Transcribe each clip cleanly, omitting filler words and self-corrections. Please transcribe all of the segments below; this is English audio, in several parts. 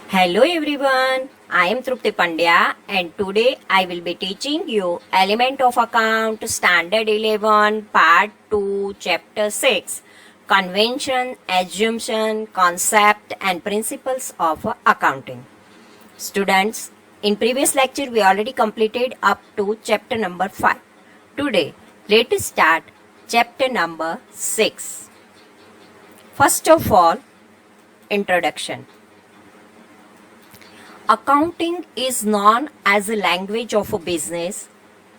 Hello everyone, I am Trupti Pandya and today I will be teaching you Element of Account Standard 11 Part 2 Chapter 6 Convention, Assumption, Concept and Principles of Accounting. Students, in previous lecture we already completed up to chapter number 5. Today, let us start chapter number 6. First of all, introduction. Accounting is known as a language of a business,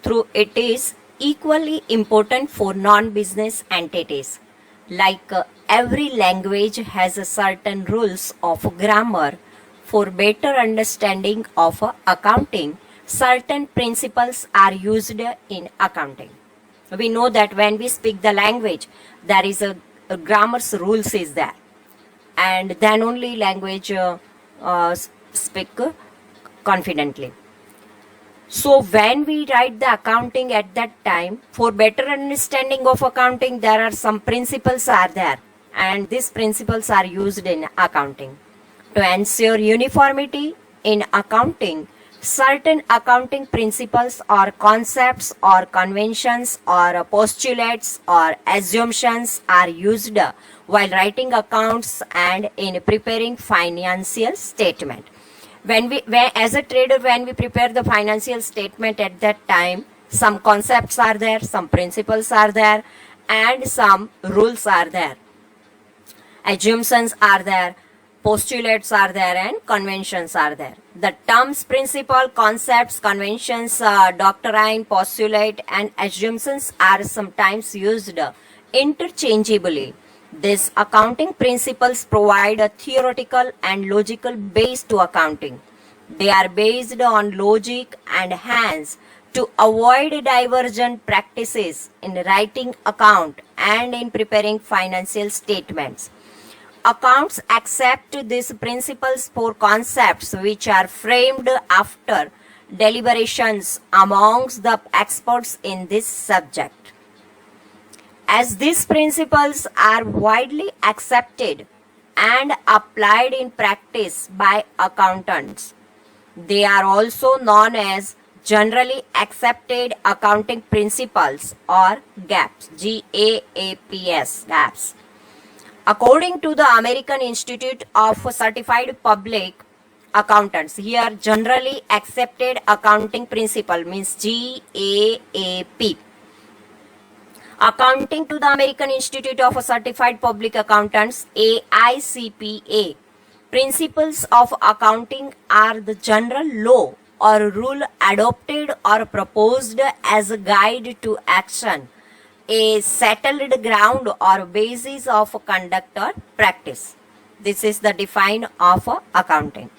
though it is equally important for non-business entities. Like every language has a certain rules of grammar. For better understanding of accounting, certain principles are used in accounting. We know that when we speak the language, there is a grammar's rules is there, and then only language speak confidently. So when we write the accounting at that time, for better understanding of accounting, there are some principles are there, and these principles are used in accounting. To ensure uniformity in accounting, certain accounting principles or concepts or conventions or postulates or assumptions are used while writing accounts and in preparing financial statement. When as a trader, when we prepare the financial statement at that time, some concepts are there, some principles are there, and some rules are there. Assumptions are there, postulates are there, and conventions are there. The terms principle, concepts, conventions, doctrine, postulate, and assumptions are sometimes used interchangeably. These accounting principles provide a theoretical and logical base to accounting. They are based on logic and hence to avoid divergent practices in writing account and in preparing financial statements. Accounts accept these principles for concepts which are framed after deliberations amongst the experts in this subject. As these principles are widely accepted and applied in practice by accountants, they are also known as Generally Accepted Accounting Principles or GAAPs, GAAPs, GAAPs. According to the American Institute of Certified Public Accountants, here Generally Accepted Accounting Principle means GAAP. Accounting to the American Institute of Certified Public Accountants, AICPA, principles of accounting are the general law or rule adopted or proposed as a guide to action, a settled ground or basis of conduct or practice. This is the define of accounting.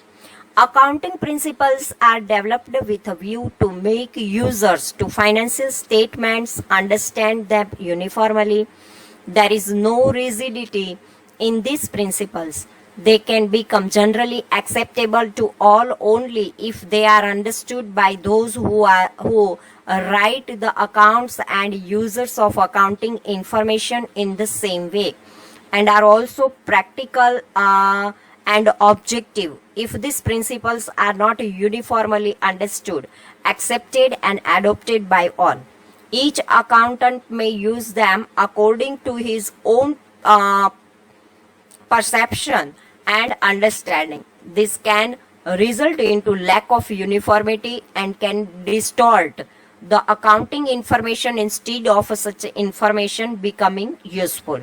Accounting principles are developed with a view to make users to financial statements understand them uniformly. There is no rigidity in these principles. They can become generally acceptable to all only if they are understood by those who write the accounts and users of accounting information in the same way, and are also practical and objective. If these principles are not uniformly understood, accepted and adopted by all, each accountant may use them according to his own perception and understanding. This can result into lack of uniformity and can distort the accounting information instead of such information becoming useful.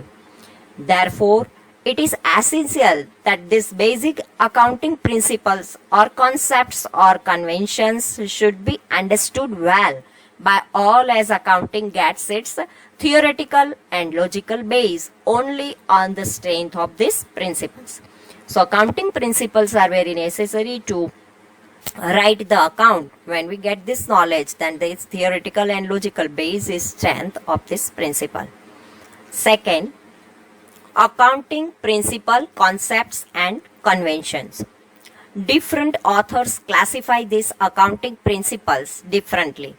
Therefore, it is essential that these basic accounting principles or concepts or conventions should be understood well by all, as accounting gets its theoretical and logical base only on the strength of these principles. So accounting principles are very necessary to write the account. When we get this knowledge, then this theoretical and logical base is strength of this principle. Second, accounting principle, concepts and conventions. Different authors classify these accounting principles differently.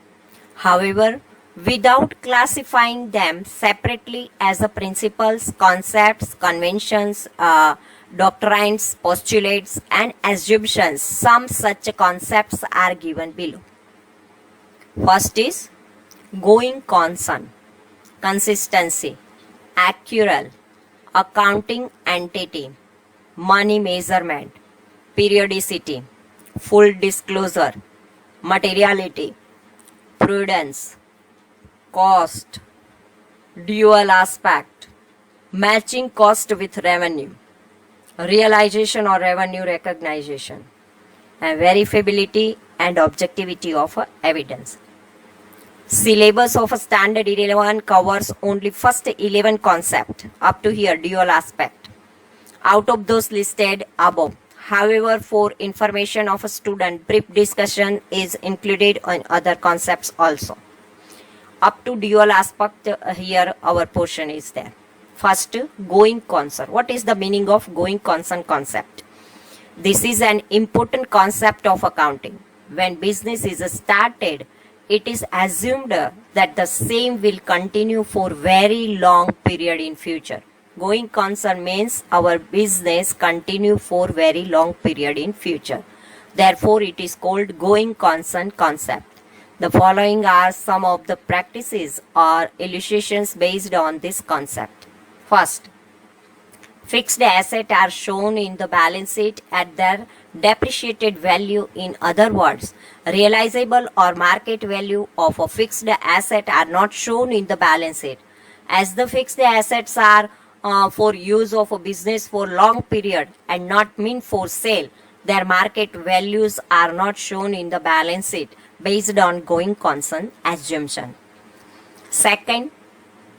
However, without classifying them separately as the principles, concepts, conventions, doctrines, postulates, and assumptions. Some such concepts are given below. First is going concern, consistency, accrual, accounting entity, money measurement, periodicity, full disclosure, materiality, prudence, cost, dual aspect, matching cost with revenue, realization or revenue recognition, and verifiability and objectivity of evidence. Syllabus of a standard 11 covers only first 11 concept up to here dual aspect out of those listed above. However, for information of a student, brief discussion is included on other concepts also. Up to dual aspect, here our portion is there. First, going concern. What is the meaning of going concern concept? This is an important concept of accounting. When business is started, it is assumed that the same will continue for very long period in future. Going concern means our business continue for very long period in future. Therefore, it is called going concern concept. The following are some of the practices or illustrations based on this concept. First, fixed assets are shown in the balance sheet at their depreciated value. In other words, realizable or market value of a fixed asset are not shown in the balance sheet. As the fixed assets are for use of a business for long period and not meant for sale, their market values are not shown in the balance sheet based on going concern assumption. Second,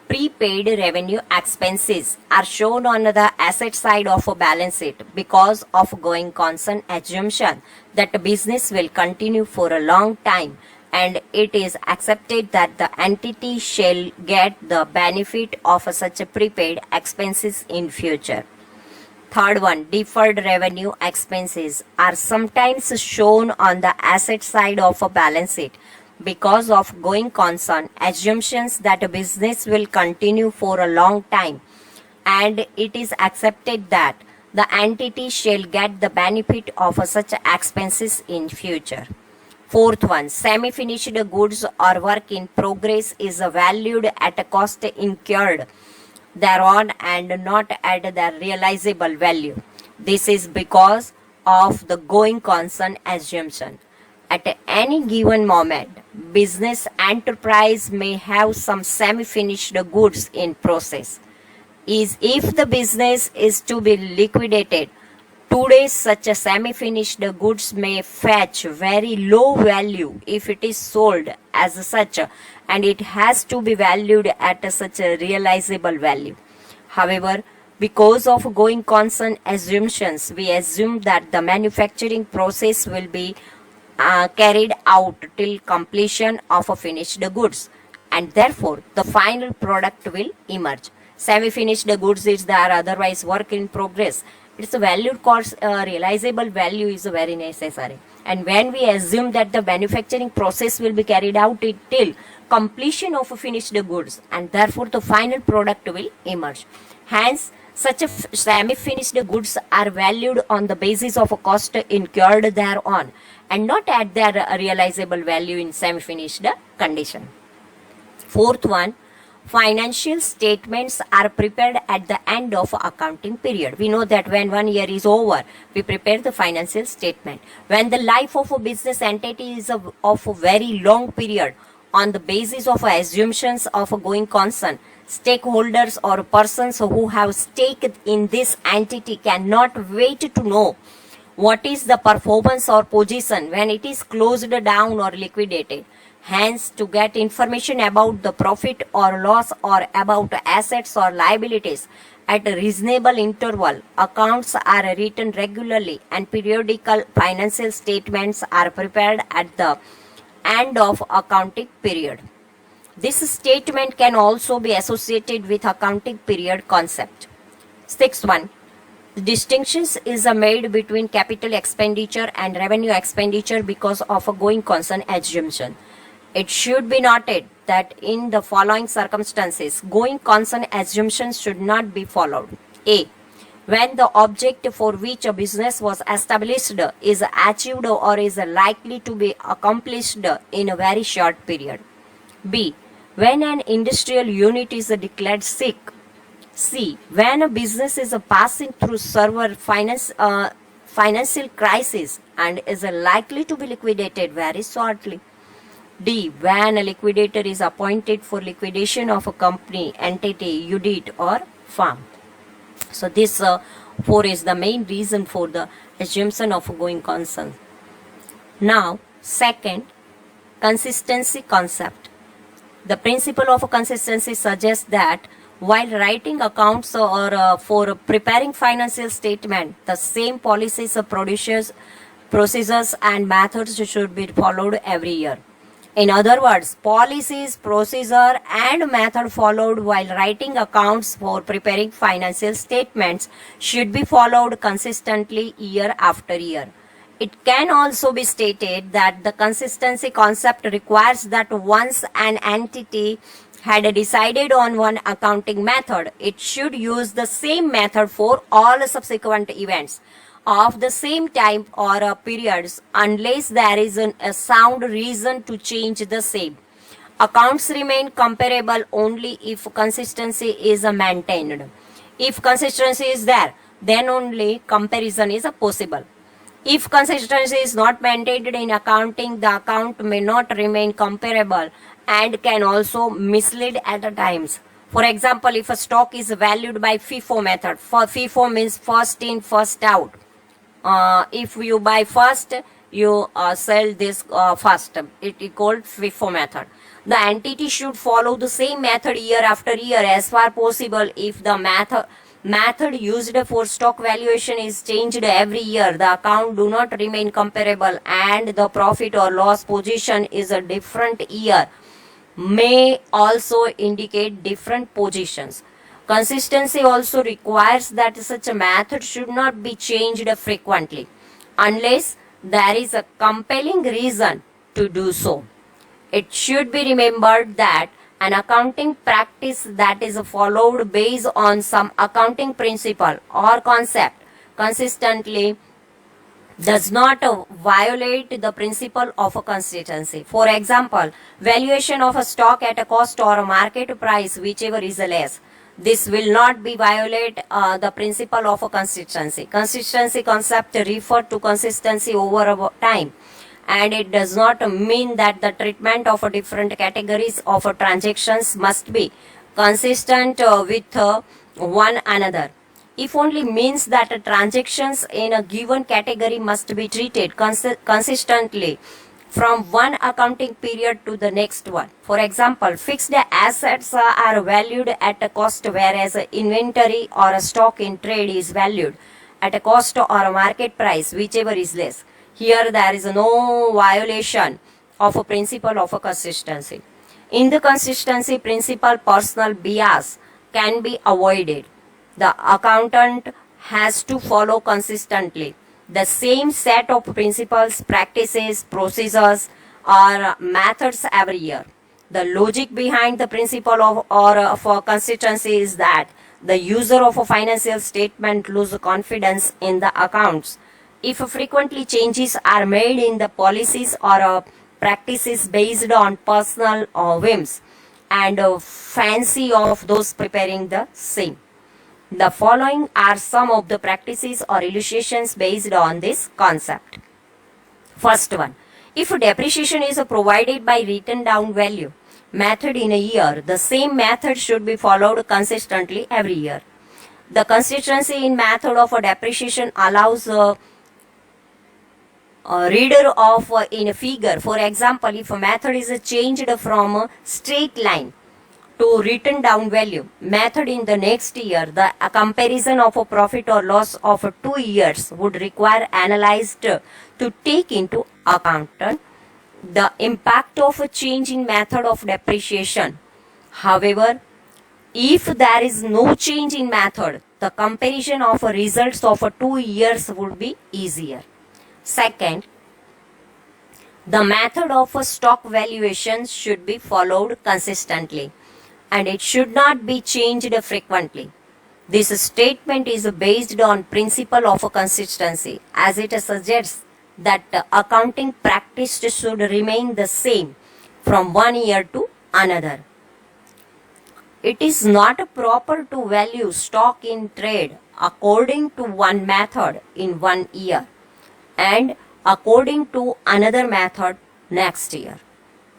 prepaid revenue expenses are shown on the asset side of a balance sheet because of going concern assumption that the business will continue for a long time and it is accepted that the entity shall get the benefit of such a prepaid expenses in future. Third one, deferred revenue expenses are sometimes shown on the asset side of a balance sheet because of going concern assumptions that a business will continue for a long time and it is accepted that the entity shall get the benefit of such expenses in future. Fourth one, semi-finished goods or work in progress is valued at a cost incurred thereon and not at the realizable value. This is because of the going concern assumption. At any given moment, business enterprise may have some semi-finished goods in process. If the business is to be liquidated, today such a semi-finished goods may fetch very low value if it is sold as such, and it has to be valued at such a realizable value. However, because of going concern assumptions, we assume that the manufacturing process will be carried out till completion of a finished goods and therefore the final product will emerge. Semi-finished goods is there, otherwise work in progress. It's a valued cost, realizable value is very necessary. And when we assume that the manufacturing process will be carried out till completion of a finished goods and therefore the final product will emerge. Hence, such a semi-finished goods are valued on the basis of a cost incurred thereon and not at their realizable value in semi-finished condition. Fourth one, financial statements are prepared at the end of accounting period. We know that when 1 year is over, we prepare the financial statement. When the life of a business entity is of a very long period, on the basis of assumptions of a going concern, stakeholders or persons who have stake in this entity cannot wait to know what is the performance or position when it is closed down or liquidated. Hence, to get information about the profit or loss or about assets or liabilities at a reasonable interval, accounts are written regularly and periodical financial statements are prepared at the end of accounting period. This statement can also be associated with accounting period concept. Sixth one, distinctions is made between capital expenditure and revenue expenditure because of a going concern assumption. It should be noted that in the following circumstances, going concern assumptions should not be followed. A. when the object for which a business was established is achieved or is likely to be accomplished in a very short period. B. When an industrial unit is declared sick. C. When a business is passing through severe financial crisis and is likely to be liquidated very shortly. D. When a liquidator is appointed for liquidation of a company, entity, unit or firm. So this 4 is the main reason for the assumption of a going concern. Now, second, consistency concept. The principle of consistency suggests that while writing accounts or for preparing financial statement, the same policies, procedures and methods should be followed every year. In other words, policies, procedure and method followed while writing accounts for preparing financial statements should be followed consistently year after year. It can also be stated that the consistency concept requires that once an entity had decided on one accounting method, it should use the same method for all subsequent events of the same time or periods unless there is a sound reason to change the same. Accounts remain comparable only if consistency is maintained. If consistency is there, then only comparison is possible. If consistency is not maintained in accounting, the account may not remain comparable and can also mislead at times. For example, if a stock is valued by FIFO method, for FIFO means first in, first out. If you buy first, you sell this first. It is called FIFO method. The entity should follow the same method year after year as far possible. If the method used for stock valuation is changed every year, the account do not remain comparable and the profit or loss position is a different year may also indicate different positions. Consistency also requires that such a method should not be changed frequently unless there is a compelling reason to do so. It should be remembered that an accounting practice that is followed based on some accounting principle or concept consistently does not violate the principle of a consistency. For example, valuation of a stock at a cost or a market price, whichever is less. This will not be violate the principle of a consistency. Consistency concept refer to consistency over time, and it does not mean that the treatment of different categories of transactions must be consistent with one another. It only means that transactions in a given category must be treated consistently from one accounting period to the next one. For example, fixed assets are valued at a cost, whereas inventory or a stock in trade is valued at a cost or a market price, whichever is less. Here there is no violation of a principle of a consistency. In the consistency principle, personal bias can be avoided. The accountant has to follow consistently the same set of principles, practices, procedures, or methods every year. The logic behind the principle of consistency is that the user of a financial statement loses confidence in the accounts if frequently changes are made in the policies or practices based on personal whims and fancy of those preparing the same. The following are some of the practices or illustrations based on this concept. First one, if depreciation is provided by written down value method in a year, the same method should be followed consistently every year. The consistency in method of depreciation allows a reader of in a figure. For example, if a method is changed from a straight line to written down value method in the next year, the comparison of a profit or loss of 2 years would require analyzed to take into account the impact of a change in method of depreciation. However, if there is no change in method, the comparison of results of 2 years would be easier. Second, the method of a stock valuation should be followed consistently and it should not be changed frequently. This statement is based on principle of consistency, as it suggests that accounting practice should remain the same from one year to another. It is not proper to value stock in trade according to one method in one year and according to another method next year.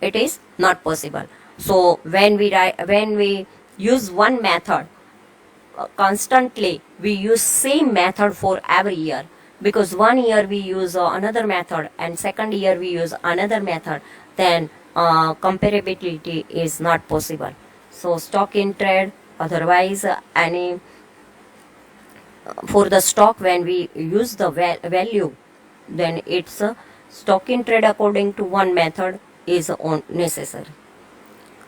It is not possible. So when we use one method constantly, we use same method for every year, because one year we use another method and second year we use another method, then comparability is not possible. So stock in trade, otherwise any for the stock, when we use the value, then it's stock in trade according to one method is necessary.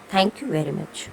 Thank you very much.